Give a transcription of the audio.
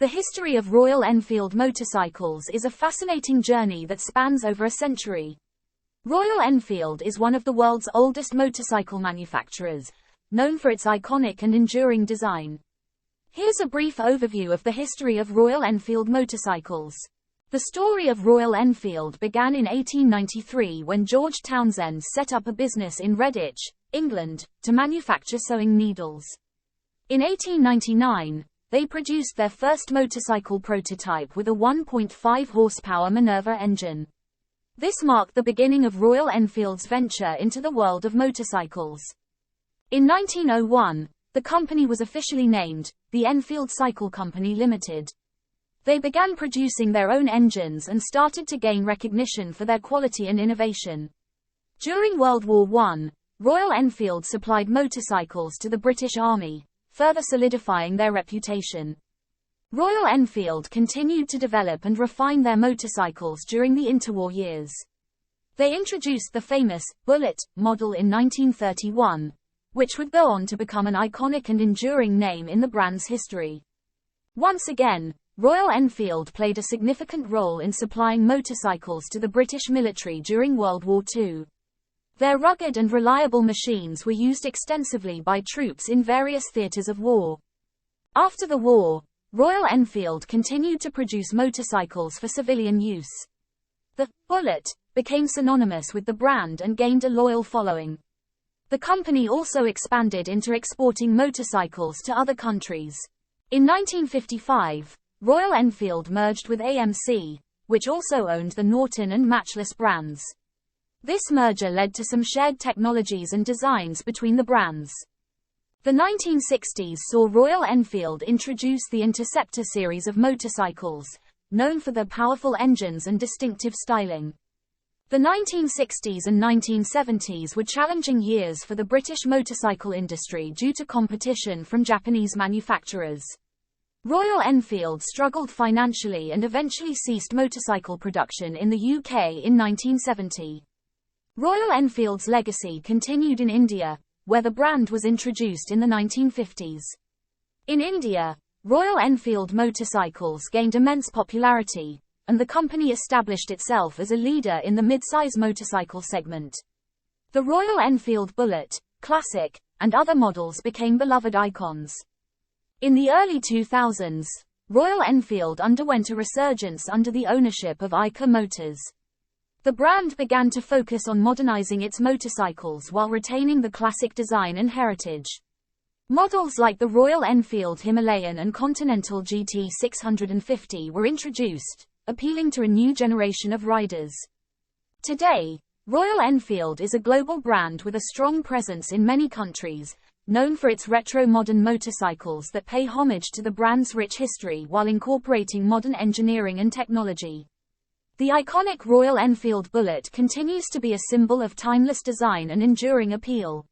The history of Royal Enfield motorcycles is a fascinating journey that spans over a century. Royal Enfield is one of the world's oldest motorcycle manufacturers, known for its iconic and enduring design. Here's a brief overview of the history of Royal Enfield motorcycles. The story of Royal Enfield began in 1893 when George Townsend set up a business in Redditch, England, to manufacture sewing needles. In 1899, they produced their first motorcycle prototype with a 1.5 horsepower Minerva engine. This marked the beginning of Royal Enfield's venture into the world of motorcycles. In 1901, the company was officially named the Enfield Cycle Company Ltd. They began producing their own engines and started to gain recognition for their quality and innovation. During World War I, Royal Enfield supplied motorcycles to the British Army, further solidifying their reputation. Royal Enfield continued to develop and refine their motorcycles during the interwar years. They introduced the famous Bullet model in 1931, which would go on to become an iconic and enduring name in the brand's history. Once again, Royal Enfield played a significant role in supplying motorcycles to the British military during World War II. Their rugged and reliable machines were used extensively by troops in various theatres of war. After the war, Royal Enfield continued to produce motorcycles for civilian use. The Bullet became synonymous with the brand and gained a loyal following. The company also expanded into exporting motorcycles to other countries. In 1955, Royal Enfield merged with AMC, which also owned the Norton and Matchless brands. This merger led to some shared technologies and designs between the brands. The 1960s saw Royal Enfield introduce the Interceptor series of motorcycles, known for their powerful engines and distinctive styling. The 1960s and 1970s were challenging years for the British motorcycle industry due to competition from Japanese manufacturers. Royal Enfield struggled financially and eventually ceased motorcycle production in the UK in 1970. Royal Enfield's legacy continued in India, where the brand was introduced in the 1950s. In India, Royal Enfield motorcycles gained immense popularity, and the company established itself as a leader in the mid-size motorcycle segment. The Royal Enfield Bullet, Classic, and other models became beloved icons. In the early 2000s, Royal Enfield underwent a resurgence under the ownership of Eicher Motors. The brand began to focus on modernizing its motorcycles while retaining the classic design and heritage. Models like the Royal Enfield Himalayan and Continental GT 650 were introduced, appealing to a new generation of riders. Today, Royal Enfield is a global brand with a strong presence in many countries, known for its retro-modern motorcycles that pay homage to the brand's rich history while incorporating modern engineering and technology. The iconic Royal Enfield Bullet continues to be a symbol of timeless design and enduring appeal.